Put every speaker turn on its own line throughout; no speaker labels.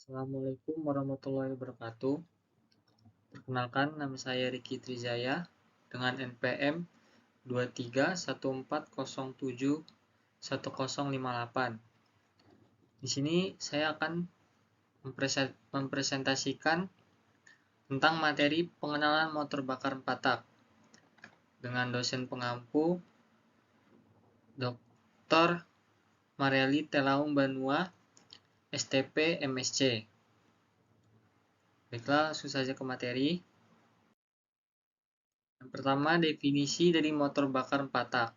Assalamualaikum warahmatullahi wabarakatuh. Perkenalkan, nama saya Riki Trijaya dengan NPM 2314071058. Di sini saya akan mempresentasikan tentang materi pengenalan motor bakar 4 tak dengan dosen pengampu Dr. Mariali Telaung Banua, STP MSc. Baiklah, langsung saja ke materi. Yang pertama, definisi dari motor bakar 4 tak.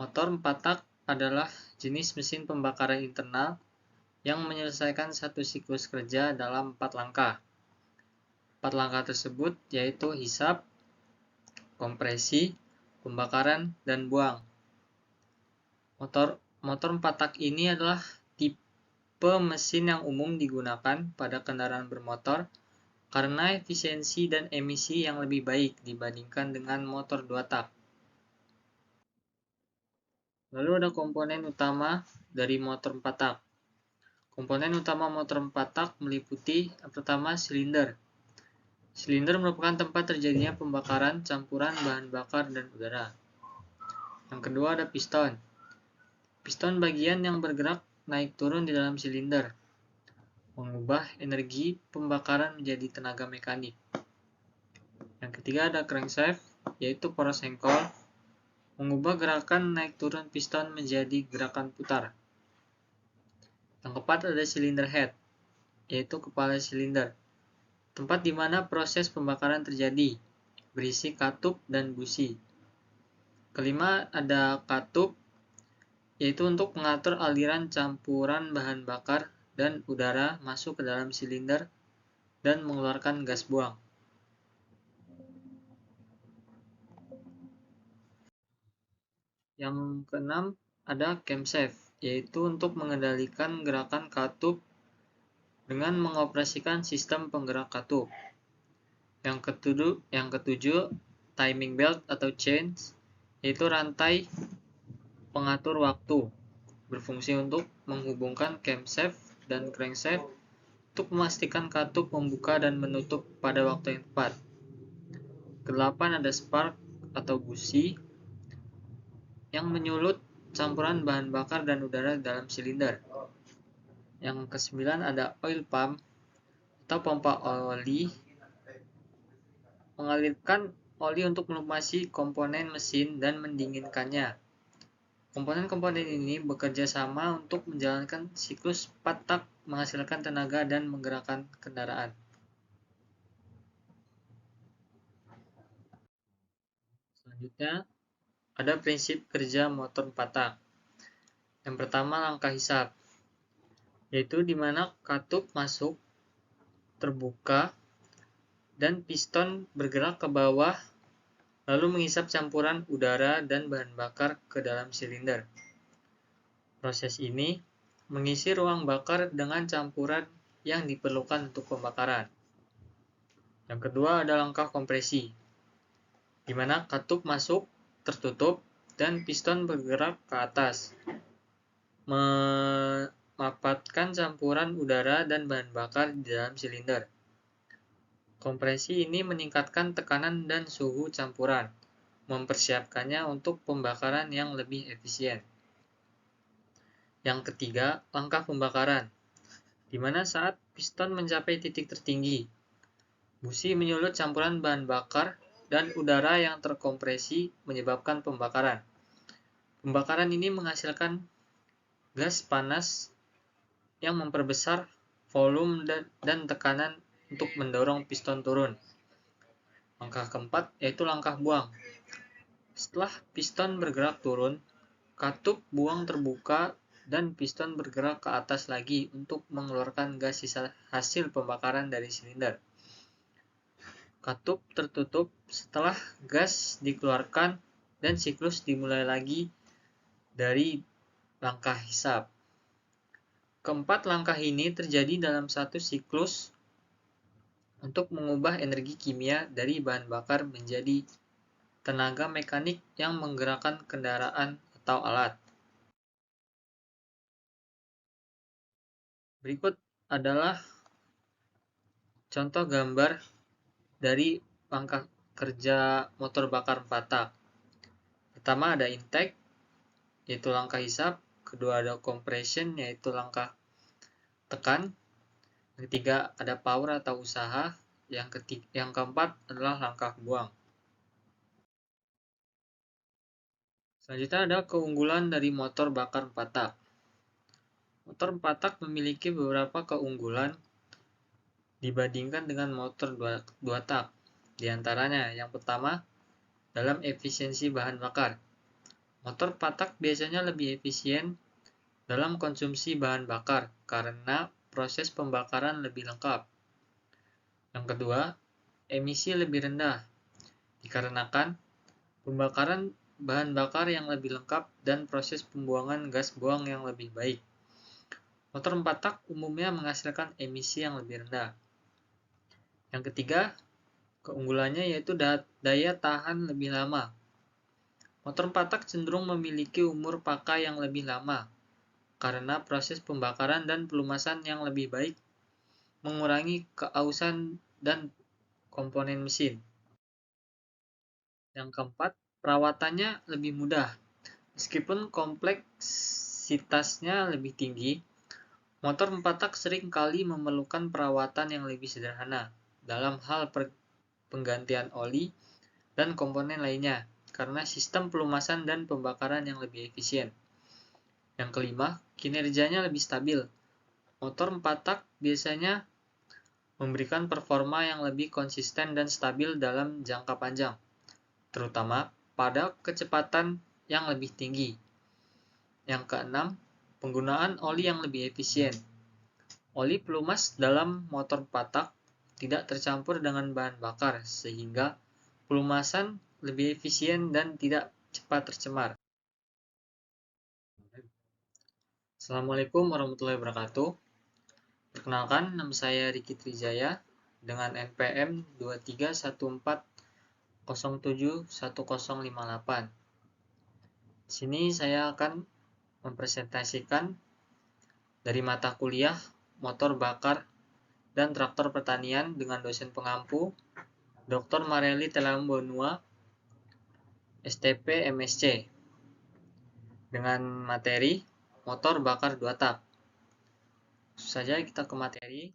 Motor 4 tak adalah jenis mesin pembakaran internal yang menyelesaikan satu siklus kerja dalam 4 langkah. 4 langkah tersebut yaitu hisap, kompresi, pembakaran, dan buang. Motor 4 tak ini adalah tipe mesin yang umum digunakan pada kendaraan bermotor karena efisiensi dan emisi yang lebih baik dibandingkan dengan motor 2 tak. Lalu ada komponen utama dari motor 4 tak. Komponen utama motor 4 tak meliputi yang pertama silinder. Silinder merupakan tempat terjadinya pembakaran campuran bahan bakar dan udara. Yang kedua ada piston. Piston bagian yang bergerak naik turun di dalam silinder, mengubah energi pembakaran menjadi tenaga mekanik. Yang ketiga ada crankshaft, yaitu poros hengkol, mengubah gerakan naik turun piston menjadi gerakan putar. Yang keempat ada cylinder head, yaitu kepala silinder, tempat di mana proses pembakaran terjadi, berisi katup dan busi. Kelima ada katup, yaitu untuk mengatur aliran campuran bahan bakar dan udara masuk ke dalam silinder dan mengeluarkan gas buang. Yang keenam ada camshaft, yaitu untuk mengendalikan gerakan katup dengan mengoperasikan sistem penggerak katup. Yang ketujuh timing belt atau chains, yaitu rantai pengatur waktu, berfungsi untuk menghubungkan camshaft dan crankshaft untuk memastikan katup membuka dan menutup pada waktu yang tepat. Kedelapan ada spark atau busi yang menyulut campuran bahan bakar dan udara dalam silinder. Yang kesembilan ada oil pump atau pompa oli, mengalirkan oli untuk melumasi komponen mesin dan mendinginkannya. Komponen-komponen ini bekerja sama untuk menjalankan siklus 4 tak, menghasilkan tenaga dan menggerakkan kendaraan. Selanjutnya, ada prinsip kerja motor 4 tak. Yang pertama, langkah hisap, yaitu di mana katup masuk, terbuka, dan piston bergerak ke bawah lalu menghisap campuran udara dan bahan bakar ke dalam silinder. Proses ini mengisi ruang bakar dengan campuran yang diperlukan untuk pembakaran. Yang kedua ada langkah kompresi, di mana katup masuk, tertutup, dan piston bergerak ke atas, memapatkan campuran udara dan bahan bakar di dalam silinder. Kompresi ini meningkatkan tekanan dan suhu campuran, mempersiapkannya untuk pembakaran yang lebih efisien. Yang ketiga, langkah pembakaran, di mana saat piston mencapai titik tertinggi, busi menyulut campuran bahan bakar dan udara yang terkompresi menyebabkan pembakaran. Pembakaran ini menghasilkan gas panas yang memperbesar volume dan tekanan untuk mendorong piston turun. Langkah keempat yaitu langkah buang. Setelah piston bergerak turun, katup buang terbuka dan piston bergerak ke atas lagi untuk mengeluarkan gas sisa hasil pembakaran dari silinder. Katup tertutup setelah gas dikeluarkan dan siklus dimulai lagi dari langkah hisap. Keempat langkah ini terjadi dalam satu siklus untuk mengubah energi kimia dari bahan bakar menjadi tenaga mekanik yang menggerakkan kendaraan atau alat. Berikut adalah contoh gambar dari langkah kerja motor bakar 4 tak. Pertama ada intake, yaitu langkah hisap. Kedua ada compression, yaitu langkah tekan. Yang ketiga ada power atau usaha. Yang keempat adalah langkah buang. Selanjutnya ada keunggulan dari motor bakar 4 tak. Motor 4 tak memiliki beberapa keunggulan dibandingkan dengan motor 2 tak. Di antaranya, yang pertama, dalam efisiensi bahan bakar. Motor 4 tak biasanya lebih efisien dalam konsumsi bahan bakar karena proses pembakaran lebih lengkap. Yang kedua, emisi lebih rendah dikarenakan pembakaran bahan bakar yang lebih lengkap dan proses pembuangan gas buang yang lebih baik. Motor 4 tak umumnya menghasilkan emisi yang lebih rendah. Yang ketiga, keunggulannya yaitu daya tahan lebih lama. Motor 4 tak cenderung memiliki umur pakai yang lebih lama karena proses pembakaran dan pelumasan yang lebih baik mengurangi keausan dan komponen mesin. Yang keempat, perawatannya lebih mudah. Meskipun kompleksitasnya lebih tinggi, motor 4 tak sering kali memerlukan perawatan yang lebih sederhana dalam hal penggantian oli dan komponen lainnya karena sistem pelumasan dan pembakaran yang lebih efisien. Yang kelima, kinerjanya lebih stabil. Motor 4 tak biasanya memberikan performa yang lebih konsisten dan stabil dalam jangka panjang, terutama pada kecepatan yang lebih tinggi. Yang keenam, penggunaan oli yang lebih efisien. Oli pelumas dalam motor 4 tak tidak tercampur dengan bahan bakar, sehingga pelumasan lebih efisien dan tidak cepat tercemar. Assalamualaikum warahmatullahi wabarakatuh. Perkenalkan, nama saya Riki Trijaya dengan NPM 2314071058. Di sini saya akan mempresentasikan dari mata kuliah Motor Bakar dan Traktor Pertanian dengan dosen pengampu Dr. Mareli Telambonua, STP MSc, dengan materi motor bakar 2 tak. Langsung saja kita ke materi.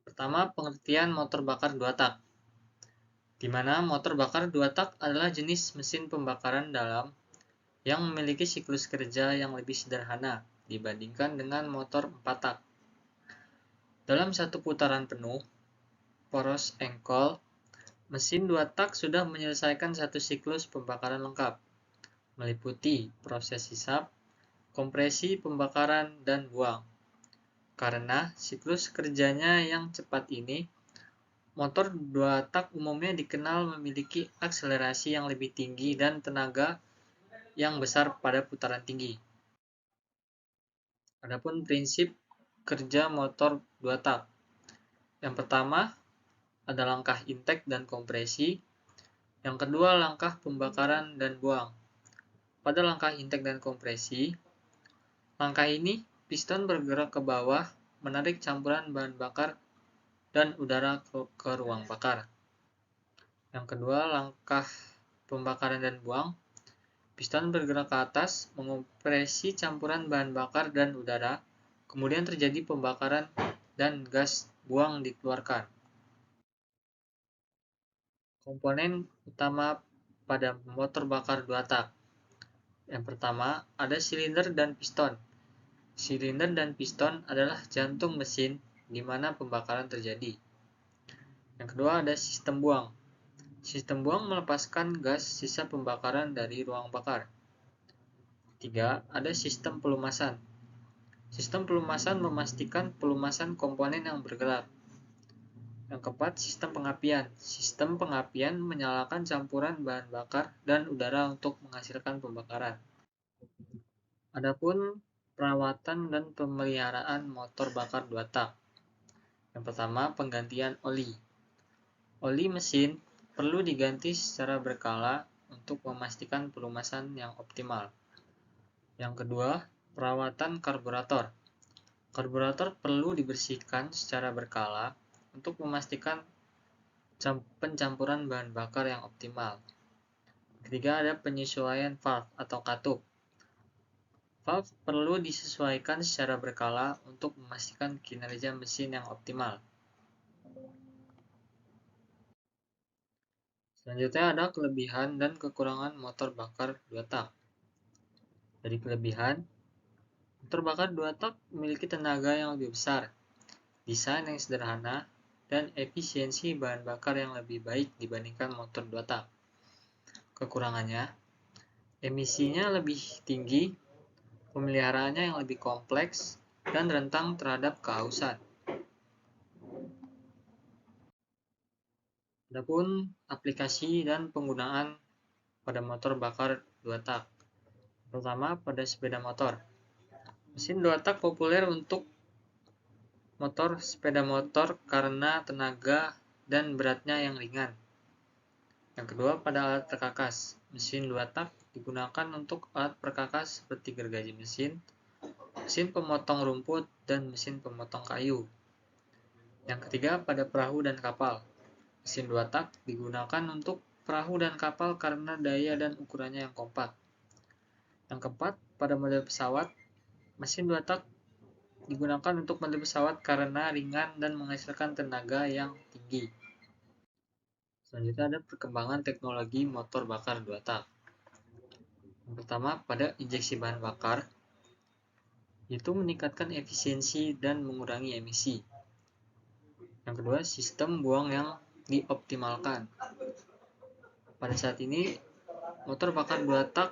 Pertama, pengertian motor bakar 2 tak, di mana motor bakar 2 tak adalah jenis mesin pembakaran dalam yang memiliki siklus kerja yang lebih sederhana dibandingkan dengan motor 4 tak. Dalam satu putaran penuh, poros engkol, mesin 2 tak sudah menyelesaikan satu siklus pembakaran lengkap, meliputi proses hisap, kompresi, pembakaran, dan buang. Karena siklus kerjanya yang cepat ini, motor 2 tak umumnya dikenal memiliki akselerasi yang lebih tinggi dan tenaga yang besar pada putaran tinggi. Adapun prinsip kerja motor 2 tak. Yang pertama ada langkah intake dan kompresi. Yang kedua langkah pembakaran dan buang. Pada langkah intake dan kompresi, langkah ini piston bergerak ke bawah menarik campuran bahan bakar dan udara ke ruang bakar. Yang kedua langkah pembakaran dan buang, piston bergerak ke atas mengompresi campuran bahan bakar dan udara, kemudian terjadi pembakaran dan gas buang dikeluarkan. Komponen utama pada motor bakar 2 tak. Yang pertama, ada silinder dan piston. Silinder dan piston adalah jantung mesin di mana pembakaran terjadi. Yang kedua, ada sistem buang. Sistem buang melepaskan gas sisa pembakaran dari ruang bakar. Ketiga, ada sistem pelumasan. Sistem pelumasan memastikan pelumasan komponen yang bergerak. Yang keempat, sistem pengapian. Sistem pengapian menyalakan campuran bahan bakar dan udara untuk menghasilkan pembakaran. Adapun perawatan dan pemeliharaan motor bakar 2 tak. Yang pertama, penggantian oli. Oli mesin perlu diganti secara berkala untuk memastikan pelumasan yang optimal. Yang kedua, perawatan karburator. Karburator perlu dibersihkan secara berkala untuk memastikan pencampuran bahan bakar yang optimal. Ketiga, ada penyesuaian valve atau katup. Valve perlu disesuaikan secara berkala untuk memastikan kinerja mesin yang optimal. Selanjutnya ada kelebihan dan kekurangan motor bakar 2 tak. Dari kelebihan, motor bakar 2 tak memiliki tenaga yang lebih besar, desain yang sederhana, dan efisiensi bahan bakar yang lebih baik dibandingkan motor 2 tak. Kekurangannya, emisinya lebih tinggi, pemeliharaannya yang lebih kompleks, dan rentan terhadap kehausan. Adapun aplikasi dan penggunaan pada motor bakar 2 tak. Pertama, pada sepeda motor. Mesin 2 tak populer untuk motor sepeda motor karena tenaga dan beratnya yang ringan. Yang kedua, pada alat perkakas. Mesin 2 tak digunakan untuk alat perkakas seperti gergaji mesin, mesin pemotong rumput, dan mesin pemotong kayu. Yang ketiga, pada perahu dan kapal. Mesin 2 tak digunakan untuk perahu dan kapal karena daya dan ukurannya yang kompak. Yang keempat, pada model pesawat. Mesin 2 tak digunakan untuk model pesawat karena ringan dan menghasilkan tenaga yang tinggi. Selanjutnya ada perkembangan teknologi motor bakar 2 tak. Yang pertama, pada injeksi bahan bakar, itu meningkatkan efisiensi dan mengurangi emisi. Yang kedua, sistem buang yang dioptimalkan. Pada saat ini, motor bakar 2 tak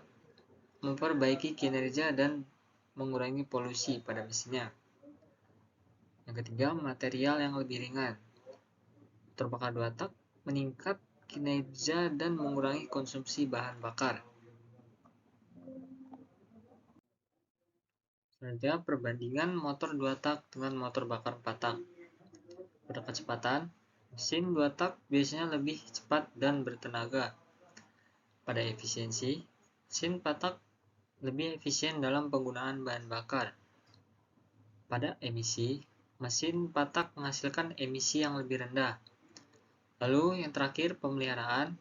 memperbaiki kinerja dan mengurangi polusi pada mesinnya. Yang ketiga, material yang lebih ringan. Motor bakar 2 tak meningkat kinerja dan mengurangi konsumsi bahan bakar. Selanjutnya, perbandingan motor 2 tak dengan motor bakar 4 tak. Pada kecepatan, mesin 2 tak biasanya lebih cepat dan bertenaga. Pada efisiensi, mesin 4 tak lebih efisien dalam penggunaan bahan bakar. Pada emisi, mesin 4 tak menghasilkan emisi yang lebih rendah. Lalu yang terakhir, pemeliharaan.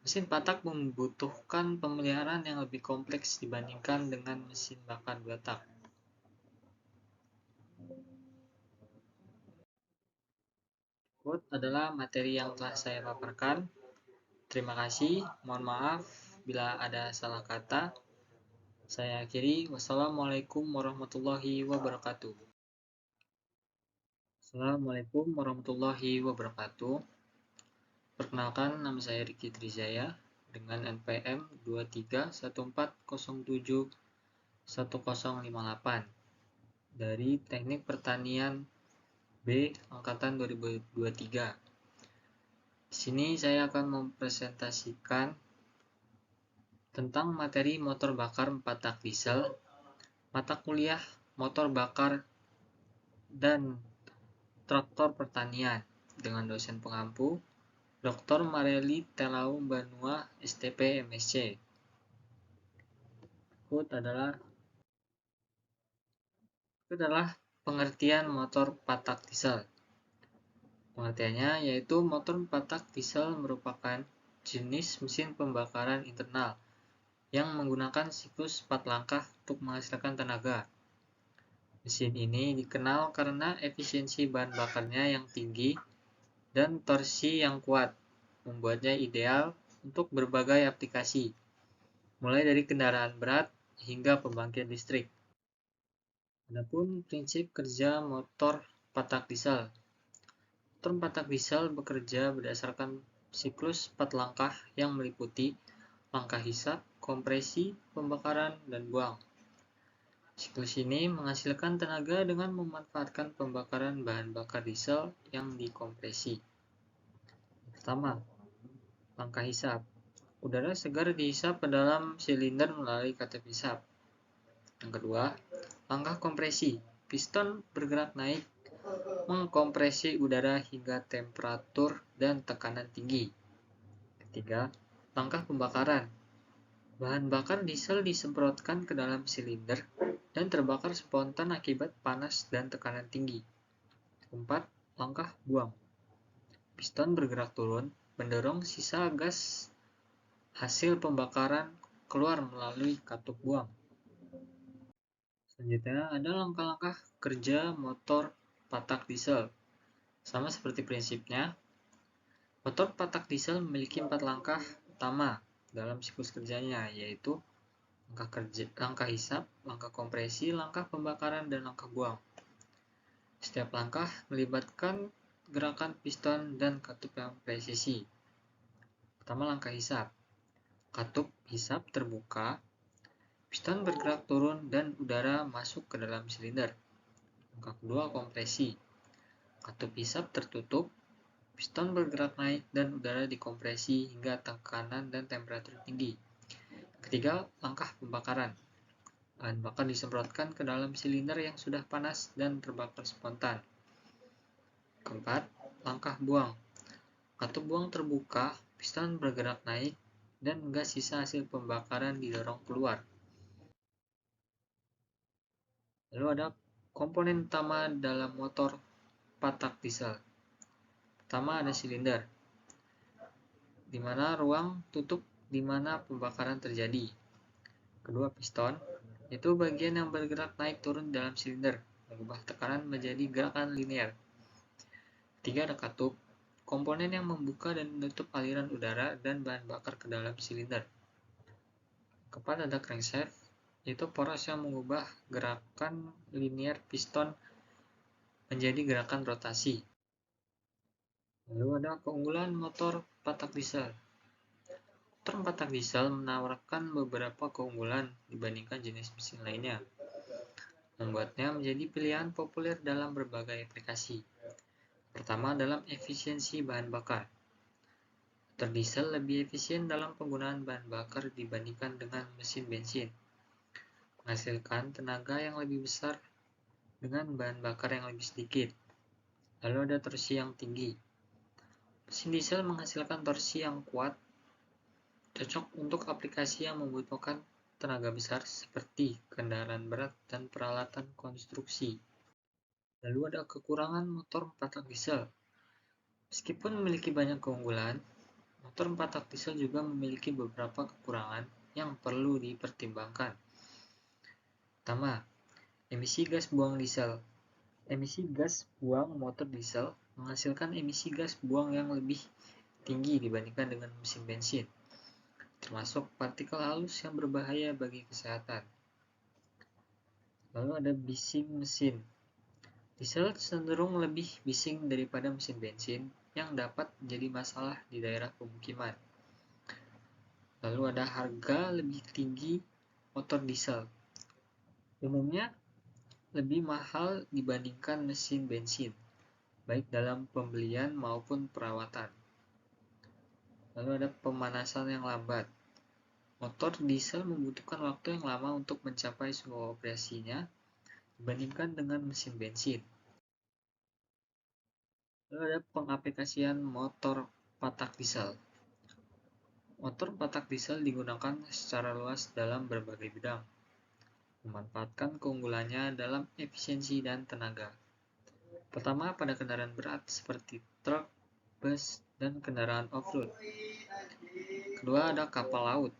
Mesin 4 tak membutuhkan pemeliharaan yang lebih kompleks dibandingkan dengan mesin bakar 2 tak. Quote adalah materi yang telah saya paparkan. Terima kasih, mohon maaf bila ada salah kata. Saya akhiri, wassalamualaikum warahmatullahi wabarakatuh. Assalamualaikum warahmatullahi wabarakatuh. Perkenalkan, nama saya Riki Trijaya dengan NPM 2314071058 dari Teknik Pertanian B Angkatan 2023. Di sini saya akan mempresentasikan tentang materi motor bakar 4 tak diesel, mata kuliah motor bakar dan traktor pertanian dengan dosen pengampu Dr. Mareli Telau Banua STP MSc. Berikut adalah pengertian motor 4 tak diesel. Pengertiannya yaitu motor 4 tak diesel merupakan jenis mesin pembakaran internal yang menggunakan siklus 4 langkah untuk menghasilkan tenaga. Mesin ini dikenal karena efisiensi bahan bakarnya yang tinggi dan torsi yang kuat, membuatnya ideal untuk berbagai aplikasi, mulai dari kendaraan berat hingga pembangkit listrik. Adapun prinsip kerja motor 4 tak diesel. Motor 4 tak diesel bekerja berdasarkan siklus 4 langkah yang meliputi langkah hisap, kompresi, pembakaran, dan buang. Siklus ini menghasilkan tenaga dengan memanfaatkan pembakaran bahan bakar diesel yang dikompresi. Pertama, langkah hisap. Udara segar dihisap ke dalam silinder melalui katak hisap. Yang kedua, langkah kompresi. Piston bergerak naik mengkompresi udara hingga temperatur dan tekanan tinggi. Ketiga, langkah pembakaran. Bahan bakar diesel disemprotkan ke dalam silinder dan terbakar spontan akibat panas dan tekanan tinggi. 4. Langkah buang. Piston bergerak turun, mendorong sisa gas hasil pembakaran keluar melalui katup buang. Selanjutnya ada langkah-langkah kerja motor patak diesel. Sama seperti prinsipnya, motor patak diesel memiliki 4 langkah utama dalam siklus kerjanya, yaitu langkah hisap, langkah kompresi, langkah pembakaran, dan langkah buang. Setiap langkah melibatkan gerakan piston dan katup yang presisi. Pertama, langkah hisap. Katup hisap terbuka, piston bergerak turun dan udara masuk ke dalam silinder. Langkah kedua, kompresi. Katup hisap tertutup, piston bergerak naik dan udara dikompresi hingga tekanan dan temperatur tinggi. Ketiga, langkah pembakaran. Bahan bakar disemprotkan ke dalam silinder yang sudah panas dan terbakar spontan. Keempat, langkah buang. Katup buang terbuka, piston bergerak naik, dan gas sisa hasil pembakaran didorong keluar. Lalu ada komponen utama dalam motor patak diesel. Pertama ada silinder, di mana ruang tutup di mana pembakaran terjadi. Kedua, piston, itu bagian yang bergerak naik turun dalam silinder, mengubah tekanan menjadi gerakan linear. Ketiga, ada katup, komponen yang membuka dan menutup aliran udara dan bahan bakar ke dalam silinder. Keempat, ada crankshaft, yaitu poros yang mengubah gerakan linear piston menjadi gerakan rotasi. Lalu ada keunggulan motor patak diesel. Motor patak diesel menawarkan beberapa keunggulan dibandingkan jenis mesin lainnya, membuatnya menjadi pilihan populer dalam berbagai aplikasi. Pertama, dalam efisiensi bahan bakar. Motor diesel lebih efisien dalam penggunaan bahan bakar dibandingkan dengan mesin bensin, menghasilkan tenaga yang lebih besar dengan bahan bakar yang lebih sedikit. Lalu ada torsi yang tinggi. Mesin diesel menghasilkan torsi yang kuat, cocok untuk aplikasi yang membutuhkan tenaga besar seperti kendaraan berat dan peralatan konstruksi. Lalu ada kekurangan motor patak diesel. Meskipun memiliki banyak keunggulan, motor patak diesel juga memiliki beberapa kekurangan yang perlu dipertimbangkan. Pertama, emisi gas buang diesel. Emisi gas buang motor diesel menghasilkan emisi gas buang yang lebih tinggi dibandingkan dengan mesin bensin, termasuk partikel halus yang berbahaya bagi kesehatan. Lalu ada bising mesin. Diesel cenderung lebih bising daripada mesin bensin yang dapat menjadi masalah di daerah pemukiman. Lalu ada harga lebih tinggi motor diesel. Umumnya lebih mahal dibandingkan mesin bensin, baik dalam pembelian maupun perawatan. Lalu ada pemanasan yang lambat. Motor diesel membutuhkan waktu yang lama untuk mencapai suhu operasinya dibandingkan dengan mesin bensin. Lalu ada pengaplikasian motor patak diesel. Motor patak diesel digunakan secara luas dalam berbagai bidang, memanfaatkan keunggulannya dalam efisiensi dan tenaga. Pertama, pada kendaraan berat seperti truk, bus, dan kendaraan off-road. Kedua, ada kapal laut,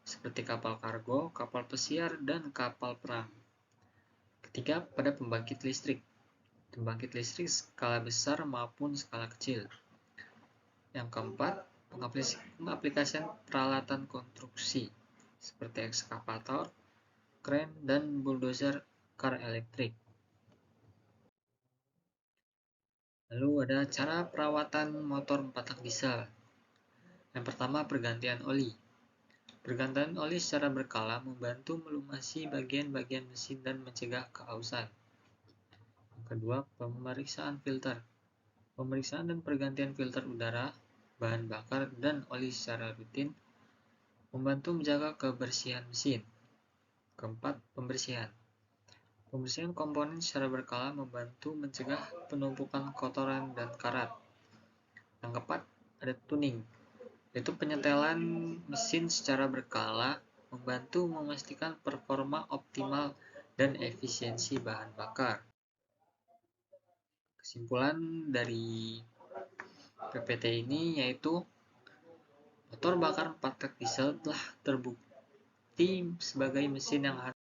seperti kapal kargo, kapal pesiar, dan kapal perang. Ketiga, pada pembangkit listrik. Pembangkit listrik skala besar maupun skala kecil. Yang keempat, pengaplikasian peralatan konstruksi, seperti ekskavator, kren, dan bulldozer kar elektrik. Lalu ada cara perawatan motor patak diesel. Yang pertama, pergantian oli. Pergantian oli secara berkala membantu melumasi bagian-bagian mesin dan mencegah keausan. Yang kedua, pemeriksaan filter. Pemeriksaan dan pergantian filter udara, bahan bakar, dan oli secara rutin membantu menjaga kebersihan mesin. Keempat, pembersihan. Pembersihan komponen secara berkala membantu mencegah penumpukan kotoran dan karat. Yang keempat, ada tuning, yaitu penyetelan mesin secara berkala membantu memastikan performa optimal dan efisiensi bahan bakar. Kesimpulan dari PPT ini yaitu motor bakar 4 tak diesel telah terbukti sebagai mesin yang handal.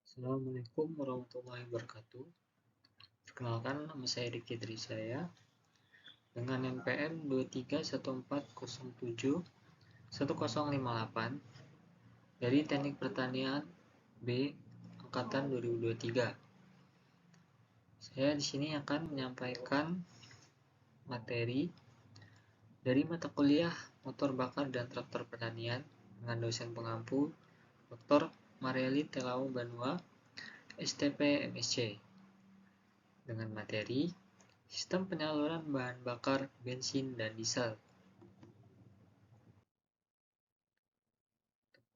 Assalamualaikum warahmatullahi wabarakatuh. Perkenalkan, nama saya Diki Trisaya dengan NPM 2314071058 dari Teknik Pertanian B angkatan 2023. Saya di sini akan menyampaikan materi dari mata kuliah Motor Bakar dan Traktor Pertanian dengan dosen pengampu Dr. Marieli Telau Banua, STP MSc, dengan materi Sistem Penyaluran Bahan Bakar Bensin dan Diesel.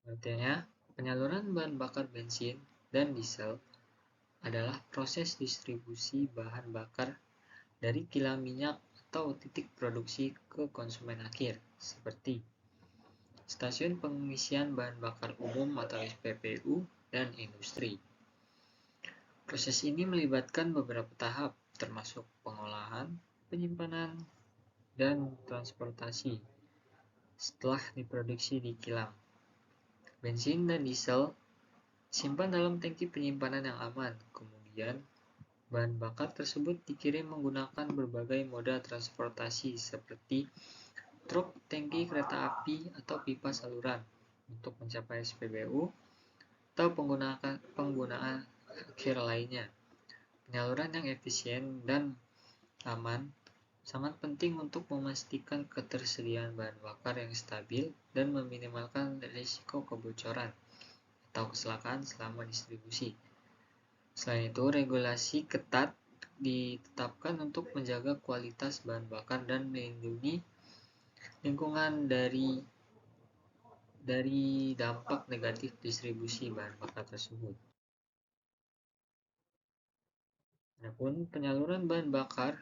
Artinya, penyaluran bahan bakar bensin dan diesel adalah proses distribusi bahan bakar dari kilang minyak atau titik produksi ke konsumen akhir, seperti stasiun pengisian bahan bakar umum atau SPBU dan industri. Proses ini melibatkan beberapa tahap, termasuk pengolahan, penyimpanan, dan transportasi setelah diproduksi di kilang. Bensin dan diesel simpan dalam tangki penyimpanan yang aman. Kemudian, bahan bakar tersebut dikirim menggunakan berbagai moda transportasi seperti truk, tangki kereta api, atau pipa saluran untuk mencapai SPBU atau penggunaan akhir lainnya. Penyaluran yang efisien dan aman sangat penting untuk memastikan ketersediaan bahan bakar yang stabil dan meminimalkan risiko kebocoran atau kecelakaan selama distribusi. Selain itu, regulasi ketat ditetapkan untuk menjaga kualitas bahan bakar dan melindungi lingkungan dari dampak negatif distribusi bahan bakar tersebut. Adapun penyaluran bahan bakar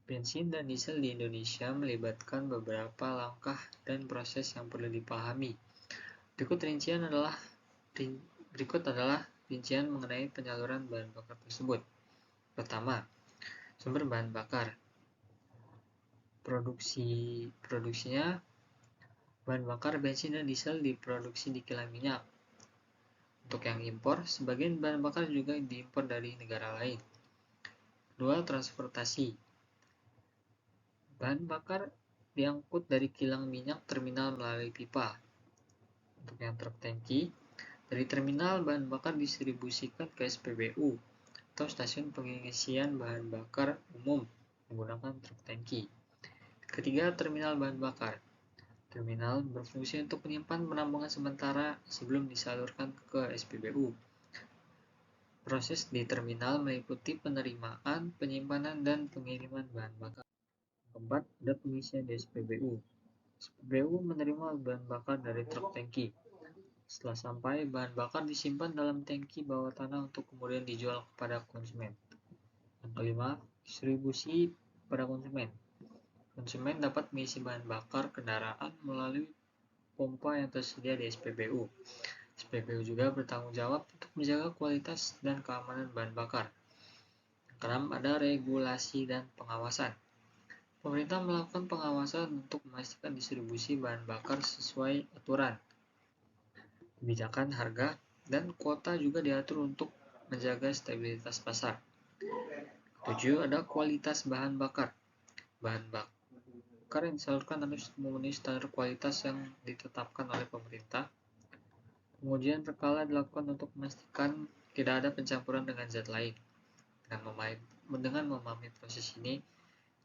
bensin dan diesel di Indonesia melibatkan beberapa langkah dan proses yang perlu dipahami. Berikut adalah rincian mengenai penyaluran bahan bakar tersebut. Pertama, sumber bahan bakar. Produksinya bahan bakar bensin dan diesel diproduksi di kilang minyak. Untuk yang impor, sebagian bahan bakar juga diimpor dari negara lain. Kedua, transportasi. Bahan bakar diangkut dari kilang minyak terminal melalui pipa. Untuk yang truk tangki, dari terminal bahan bakar distribusikan ke SPBU atau stasiun pengisian bahan bakar umum menggunakan truk tangki. Ketiga, terminal bahan bakar. Terminal berfungsi untuk menyimpan penampungan sementara sebelum disalurkan ke SPBU. Proses di terminal meliputi penerimaan, penyimpanan, dan pengiriman bahan bakar. Keempat, ada pengisian di SPBU. SPBU menerima bahan bakar dari truk tangki. Setelah sampai, bahan bakar disimpan dalam tangki bawah tanah untuk kemudian dijual kepada konsumen. Yang kelima, distribusi kepada konsumen. Konsumen dapat mengisi bahan bakar kendaraan melalui pompa yang tersedia di SPBU. SPBU juga bertanggung jawab untuk menjaga kualitas dan keamanan bahan bakar. Yang keenam, ada regulasi dan pengawasan. Pemerintah melakukan pengawasan untuk memastikan distribusi bahan bakar sesuai aturan. Kebijakan harga dan kuota juga diatur untuk menjaga stabilitas pasar. 7. Ada kualitas bahan bakar. Bahan bakar yang disalurkan harus memenuhi standar kualitas yang ditetapkan oleh pemerintah. Pengujian berkala dilakukan untuk memastikan tidak ada pencampuran dengan zat lain. Dengan memahami proses ini,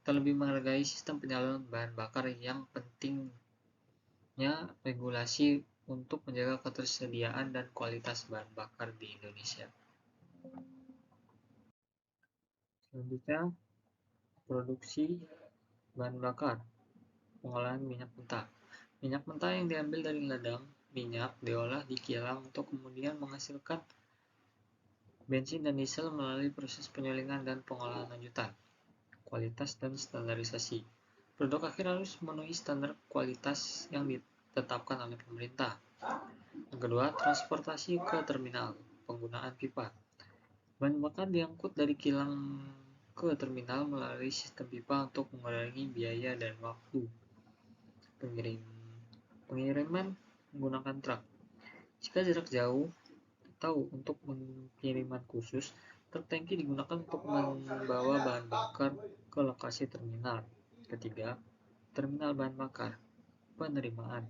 kita lebih menghargai sistem penyaluran bahan bakar yang pentingnya regulasi untuk menjaga ketersediaan dan kualitas bahan bakar di Indonesia. Selanjutnya, produksi bahan bakar, pengolahan minyak mentah. Minyak mentah yang diambil dari ladang minyak diolah di kilang untuk kemudian menghasilkan bensin dan diesel melalui proses penyulingan dan pengolahan lanjutan, kualitas dan standarisasi. Produk akhir harus memenuhi standar kualitas yang ditetapkan oleh pemerintah. Yang kedua, transportasi ke terminal, penggunaan pipa. Bahan bakar diangkut dari kilang ke terminal melalui sistem pipa untuk mengurangi biaya dan waktu. Pengiriman menggunakan truk. Jika jarak jauh atau untuk pengiriman khusus, truk tangki digunakan untuk membawa bahan bakar ke lokasi terminal. Ketiga, terminal bahan bakar. Penerimaan.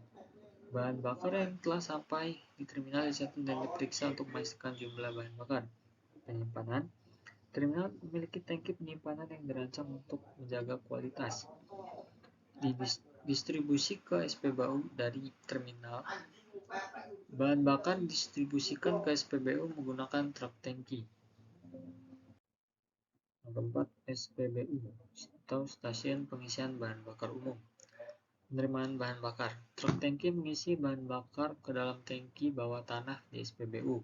Bahan bakar yang telah sampai di terminal dicatat dan diperiksa untuk memastikan jumlah bahan bakar. Penyimpanan. Terminal memiliki tangki penyimpanan yang dirancang untuk menjaga kualitas. Distribusi ke SPBU dari terminal. Bahan bakar didistribusikan ke SPBU menggunakan truk tangki. Yang keempat, SPBU atau stasiun pengisian bahan bakar umum. Penerimaan bahan bakar. Truk tangki mengisi bahan bakar ke dalam tangki bawah tanah di SPBU.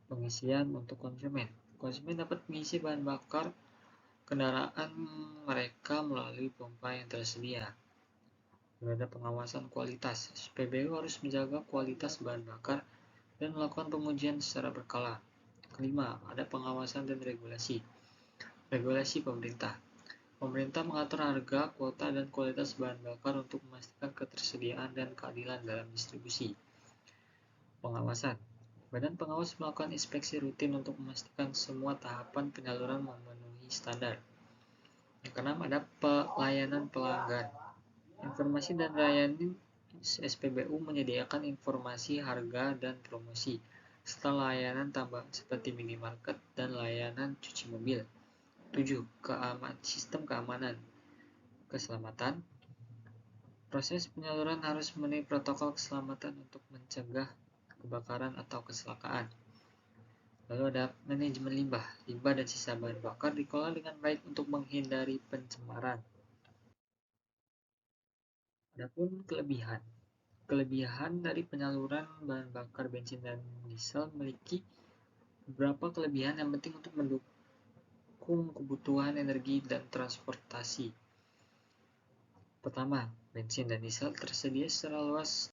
Pengisian untuk konsumen. Konsumen dapat mengisi bahan bakar kendaraan mereka melalui pompa yang tersedia. Ada pengawasan kualitas. SPBU harus menjaga kualitas bahan bakar dan melakukan pengujian secara berkala. Kelima, ada pengawasan dan regulasi. Regulasi pemerintah. Pemerintah mengatur harga, kuota, dan kualitas bahan bakar untuk memastikan ketersediaan dan keadilan dalam distribusi. Pengawasan. Badan pengawas melakukan inspeksi rutin untuk memastikan semua tahapan penyaluran memenuhi standar. Yang keenam, ada pelayanan pelanggan. Informasi dan layanan SPBU menyediakan informasi harga dan promosi, serta layanan tambahan seperti minimarket dan layanan cuci mobil. 7. Sistem keamanan. Keselamatan. Proses penyaluran harus memenuhi protokol keselamatan untuk mencegah kebakaran atau kecelakaan. Lalu ada manajemen limbah. Limbah dan sisa bahan bakar dikelola dengan baik untuk menghindari pencemaran. Adapun kelebihan. Kelebihan dari penyaluran bahan bakar bensin dan diesel memiliki beberapa kelebihan yang penting untuk mendukung kebutuhan energi dan transportasi. Pertama, bensin dan diesel tersedia secara luas.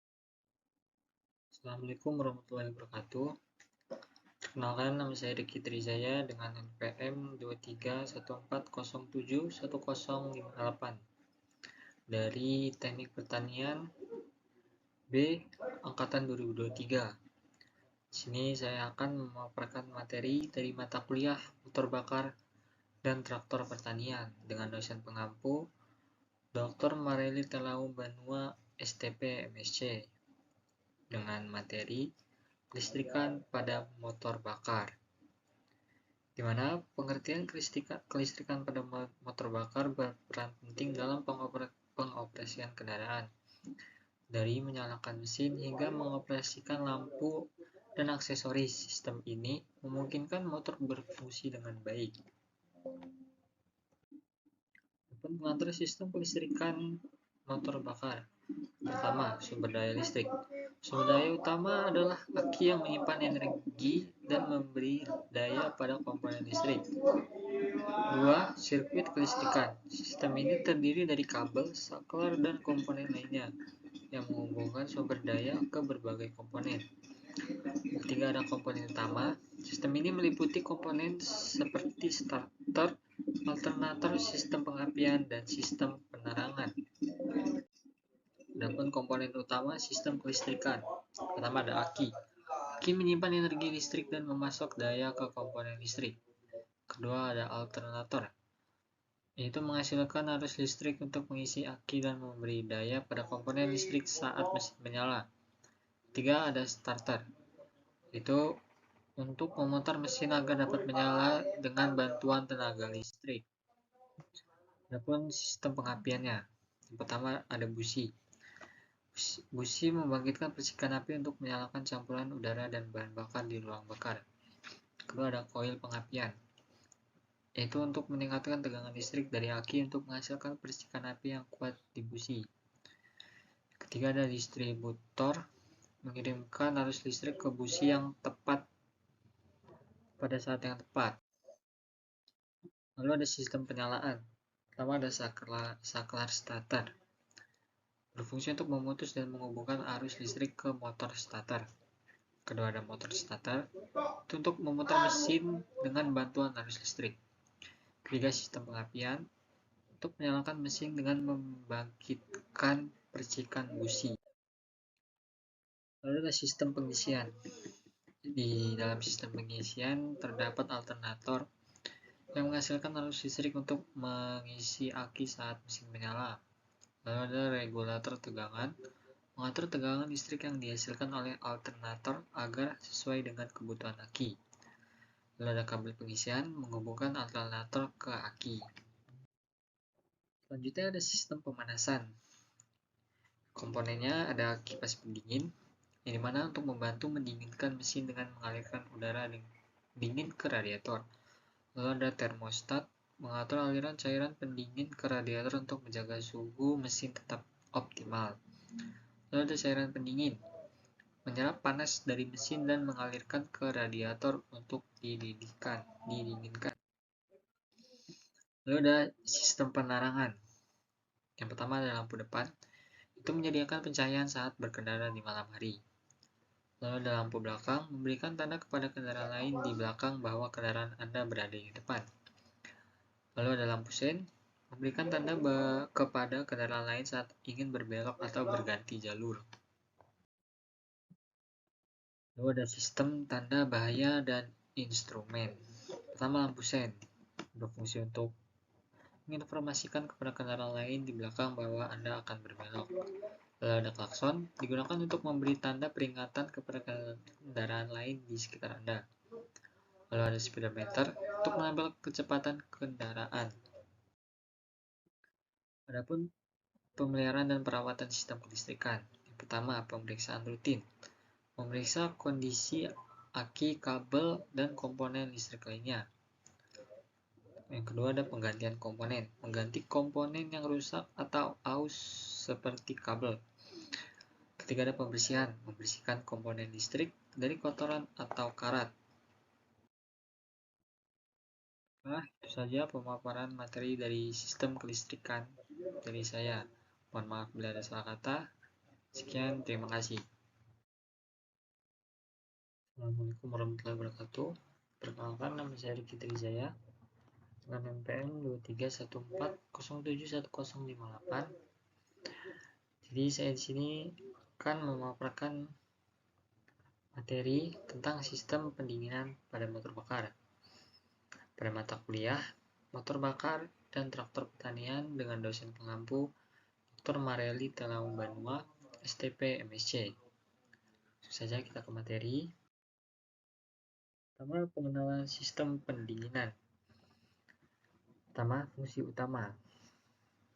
Assalamualaikum warahmatullahi wabarakatuh. Perkenalkan, nama saya Riki Trijaya dengan NPM 2314071058 dari Teknik Pertanian B Angkatan 2023. Di sini saya akan memaparkan materi dari mata kuliah motor bakar dan traktor pertanian dengan dosen pengampu Dr. Mareli Telau Banua STP MSc dengan materi kelistrikan pada motor bakar, di mana pengertian kelistrikan pada motor bakar berperan penting dalam pengoperasian kendaraan, dari menyalakan mesin hingga mengoperasikan lampu dan aksesoris. Sistem ini memungkinkan motor berfungsi dengan baik. Mengatur sistem kelistrikan motor bakar. Pertama, sumber daya listrik. Sumber daya utama adalah aki yang menyimpan energi dan memberi daya pada komponen listrik. 2. Sirkuit kelistrikan. Sistem ini terdiri dari kabel, saklar, dan komponen lainnya yang menghubungkan sumber daya ke berbagai komponen. Ketiga, ada komponen utama. Sistem ini meliputi komponen seperti starter, alternator, sistem pengapian, dan sistem penerangan. Adapun komponen utama sistem kelistrikan. Pertama, ada aki. Aki menyimpan energi listrik dan memasok daya ke komponen listrik. Kedua, ada alternator, yaitu menghasilkan arus listrik untuk mengisi aki dan memberi daya pada komponen listrik saat mesin menyala. Ketiga, ada starter, yaitu untuk memutar mesin agar dapat menyala dengan bantuan tenaga listrik. Adapun sistem pengapiannya. Yang pertama, ada busi. Busi membangkitkan percikan api untuk menyalakan campuran udara dan bahan bakar di ruang bakar. Kedua, ada koil pengapian, yaitu untuk meningkatkan tegangan listrik dari aki untuk menghasilkan percikan api yang kuat di busi. Ketiga, ada distributor, mengirimkan arus listrik ke busi yang tepat pada saat yang tepat. Lalu ada sistem penyalaan. Pertama ada saklar starter, berfungsi untuk memutus dan menghubungkan arus listrik ke motor starter. Kedua ada motor starter, itu untuk memutar mesin dengan bantuan arus listrik. Ketiga sistem pengapian, untuk menyalakan mesin dengan membangkitkan percikan busi. Lalu ada sistem pengisian. Di dalam sistem pengisian terdapat alternator yang menghasilkan arus listrik untuk mengisi aki saat mesin menyala. Lalu ada regulator tegangan, mengatur tegangan listrik yang dihasilkan oleh alternator agar sesuai dengan kebutuhan aki. Lalu ada kabel pengisian, menghubungkan alternator ke aki. Selanjutnya ada sistem pemanasan. Komponennya ada kipas pendingin, yang dimana untuk membantu mendinginkan mesin dengan mengalirkan udara dingin ke radiator. Lalu ada termostat, mengatur aliran cairan pendingin ke radiator untuk menjaga suhu mesin tetap optimal. Lalu ada cairan pendingin, menyerap panas dari mesin dan mengalirkan ke radiator untuk didinginkan. Lalu ada sistem penerangan. Yang pertama ada lampu depan, itu menyediakan pencahayaan saat berkendara di malam hari. Lalu ada lampu belakang, memberikan tanda kepada kendaraan lain di belakang bahwa kendaraan Anda berada di depan. Lalu ada lampu sein, memberikan tanda kepada kendaraan lain saat ingin berbelok atau berganti jalur. Lalu ada sistem tanda bahaya dan instrumen. Pertama, lampu sein, berfungsi untuk menginformasikan kepada kendaraan lain di belakang bahwa Anda akan berbelok. Lalu ada klakson, digunakan untuk memberi tanda peringatan kepada kendaraan lain di sekitar Anda. Lalu ada speedometer, untuk menambah kecepatan kendaraan. Adapun pemeliharaan dan perawatan sistem kelistrikan. Yang pertama, pemeriksaan rutin. Memeriksa kondisi aki, kabel, dan komponen listrik lainnya. Yang kedua ada penggantian komponen. Mengganti komponen yang rusak atau aus seperti kabel. Ketiga ada pembersihan. Membersihkan komponen listrik dari kotoran atau karat. Nah, itu saja pemaparan materi dari sistem kelistrikan dari saya. Mohon maaf bila ada salah kata. Sekian, terima kasih. Assalamualaikum warahmatullahi wabarakatuh. Perkenalkan, nama saya Riki Trijaya dengan NPM 2314071058. Jadi saya di sini akan memaparkan materi tentang sistem pendinginan pada motor bakar. Pada mata kuliah motor bakar dan traktor pertanian dengan dosen pengampu Dr. Mareli Telau Banua, STP MSc. Langsung saja kita ke materi. Pertama, pengenalan sistem pendinginan. Pertama, fungsi utama.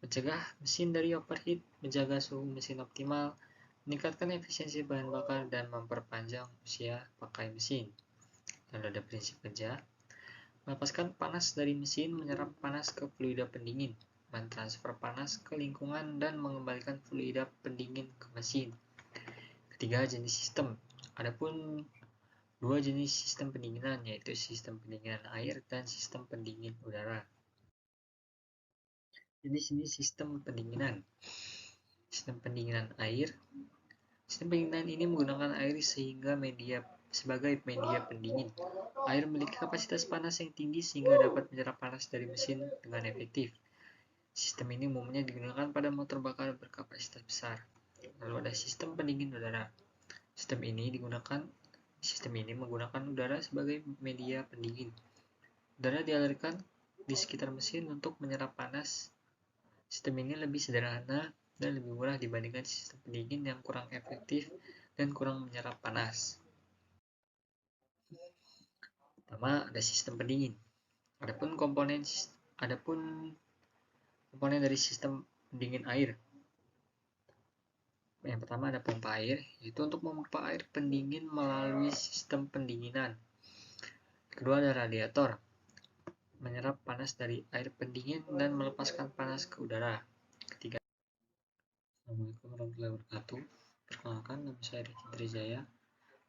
Mencegah mesin dari overheat, menjaga suhu mesin optimal, meningkatkan efisiensi bahan bakar, dan memperpanjang usia pakai mesin. Lalu ada prinsip kerja. Melepaskan panas dari mesin, menyerap panas ke fluida pendingin, mentransfer panas ke lingkungan, dan mengembalikan fluida pendingin ke mesin. Ketiga, jenis sistem. Adapun dua jenis sistem pendinginan, yaitu sistem pendinginan air dan sistem pendingin udara. Jenis sistem pendinginan. Sistem pendinginan air. Sistem pendinginan ini menggunakan air sebagai media pendingin. Air memiliki kapasitas panas yang tinggi sehingga dapat menyerap panas dari mesin dengan efektif. Sistem ini umumnya digunakan pada motor bakar berkapasitas besar. Lalu ada sistem pendingin udara. Sistem ini menggunakan udara sebagai media pendingin. Udara dialirkan di sekitar mesin untuk menyerap panas. Sistem ini lebih sederhana dan lebih murah dibandingkan sistem pendingin yang kurang efektif dan kurang menyerap panas. Pertama, ada sistem pendingin. Adapun komponen dari sistem pendingin air. Yang pertama ada pompa air, yaitu untuk memompa air pendingin melalui sistem pendinginan. Kedua ada radiator, menyerap panas dari air pendingin dan melepaskan panas ke udara. Ketiga, Assalamualaikum warahmatullahi wabarakatuh. Perkenalkan, nama saya Riki Trijaya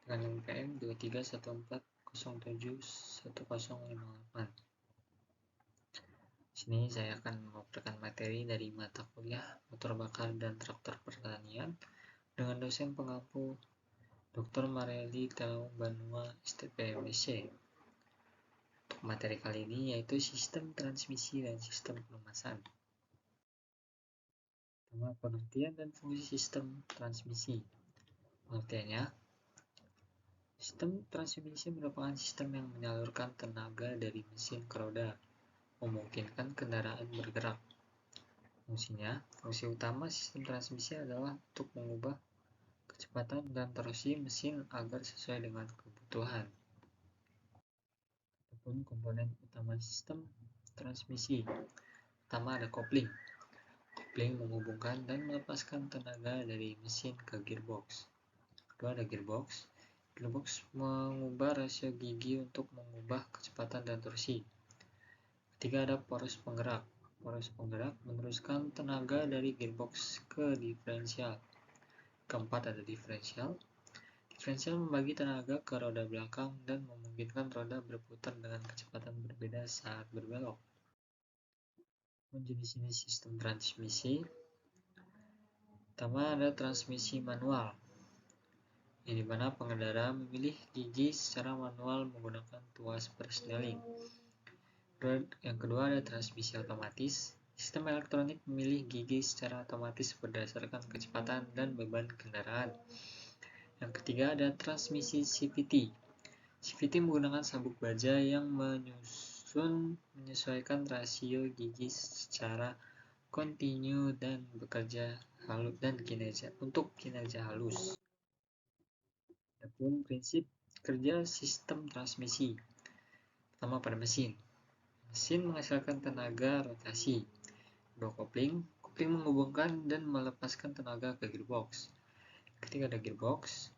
dengan NPM 2314071058. Sini saya akan memaparkan materi dari mata kuliah motor bakar dan traktor pertanian dengan dosen pengampu Dr. Mareli Taung Banua STP MSc. Untuk materi kali ini yaitu sistem transmisi dan sistem pelumasan. Pertama, pengertian dan fungsi sistem transmisi. Pengertiannya, sistem transmisi merupakan sistem yang menyalurkan tenaga dari mesin ke roda, memungkinkan kendaraan bergerak. Fungsi utama sistem transmisi adalah untuk mengubah kecepatan dan torsi mesin agar sesuai dengan kebutuhan. Adapun komponen utama sistem transmisi. Pertama ada kopling. Kopling menghubungkan dan melepaskan tenaga dari mesin ke gearbox. Kedua ada gearbox. Gearbox mengubah rasio gigi untuk mengubah kecepatan dan torsi. Ketiga ada poros penggerak. Poros penggerak meneruskan tenaga dari gearbox ke diferensial. Keempat ada diferensial. Diferensial membagi tenaga ke roda belakang dan memungkinkan roda berputar dengan kecepatan berbeda saat berbelok. Jenis-jenis sistem transmisi. Pertama ada transmisi manual, yang dimana pengendara memilih gigi secara manual menggunakan tuas persneling. Yang kedua ada transmisi otomatis. Sistem elektronik memilih gigi secara otomatis berdasarkan kecepatan dan beban kendaraan. Yang ketiga ada transmisi CVT. CVT menggunakan sabuk baja yang menyesuaikan rasio gigi secara kontinu dan bekerja halus dan kinerja halus. Adapun prinsip kerja sistem transmisi. Pertama pada mesin. Mesin menghasilkan tenaga rotasi. Kedua kopling. Kopling menghubungkan dan melepaskan tenaga ke gearbox. Ketiga ada gearbox.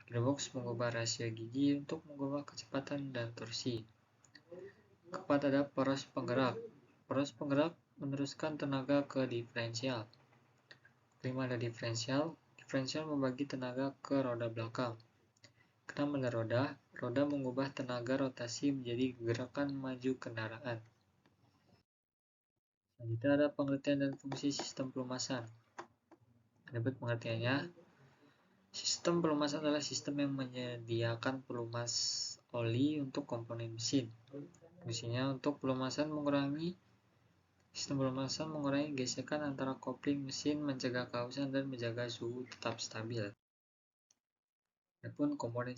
Gearbox mengubah rasio gigi untuk mengubah kecepatan dan torsi. Keempat ada poros penggerak. Poros penggerak meneruskan tenaga ke diferensial. Kelima ada diferensial. Diferensial membagi tenaga ke roda belakang. Keenam ada roda. Roda mengubah tenaga rotasi menjadi gerakan maju kendaraan. Selanjutnya ada pengertian dan fungsi sistem pelumasan. Dapat pengertiannya, sistem pelumasan adalah sistem yang menyediakan pelumas oli untuk komponen mesin. Fungsinya untuk sistem pelumasan mengurangi gesekan antara kopling mesin, mencegah kehausan dan menjaga suhu tetap stabil. Adapun komponen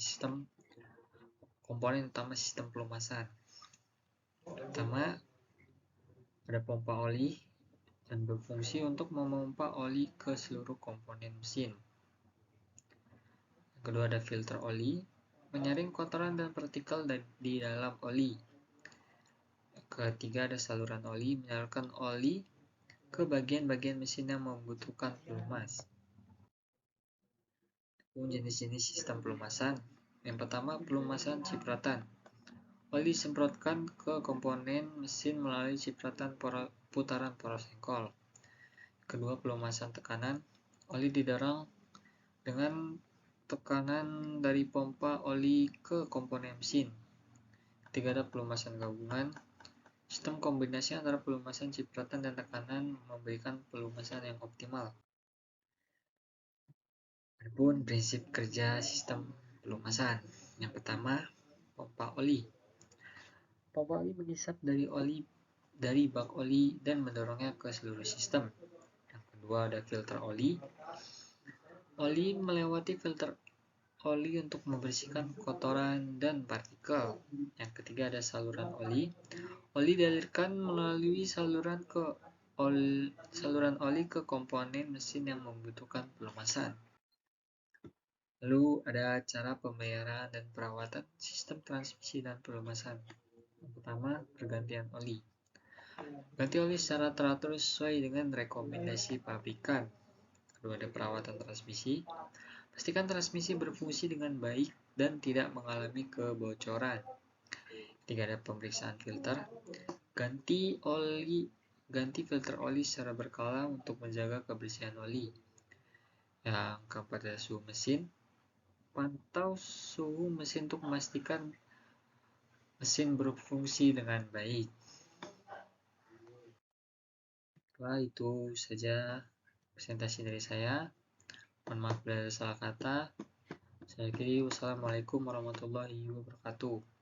utama sistem pelumasan. Pertama, ada pompa oli dan berfungsi untuk memompa oli ke seluruh komponen mesin. Yang kedua ada filter oli, menyaring kotoran dan partikel di dalam oli. Ketiga ada saluran oli, menyalurkan oli ke bagian-bagian mesin yang membutuhkan pelumas. Jenis-jenis sistem pelumasan. Yang pertama, pelumasan cipratan. Oli disemprotkan ke komponen mesin melalui cipratan putaran poros engkol. Kedua, pelumasan tekanan. Oli didorong dengan tekanan dari pompa oli ke komponen mesin. Ketiga, ada pelumasan gabungan. Sistem kombinasi antara pelumasan cipratan dan tekanan memberikan pelumasan yang optimal. Adapun prinsip kerja sistem pelumasan. Yang pertama, pompa oli. Pompa oli mengisap dari bak oli dan mendorongnya ke seluruh sistem. Yang kedua ada filter oli. Oli melewati filter oli untuk membersihkan kotoran dan partikel. Yang ketiga ada saluran oli. Oli dialirkan melalui saluran oli ke komponen mesin yang membutuhkan pelumasan. Lalu ada cara pembayaran dan perawatan sistem transmisi dan pelumasan. Yang pertama, pergantian oli. Ganti oli secara teratur sesuai dengan rekomendasi pabrikan. Kedua ada perawatan transmisi. Pastikan transmisi berfungsi dengan baik dan tidak mengalami kebocoran. Ketiga ada pemeriksaan filter. Ganti filter oli secara berkala untuk menjaga kebersihan oli. Yang keempat ada suhu mesin. Pantau suhu mesin untuk memastikan mesin berfungsi dengan baik. Wah, itu saja presentasi dari saya. Mohon maaf bila ada salah kata. Saya akhiri, wassalamualaikum warahmatullahi wabarakatuh.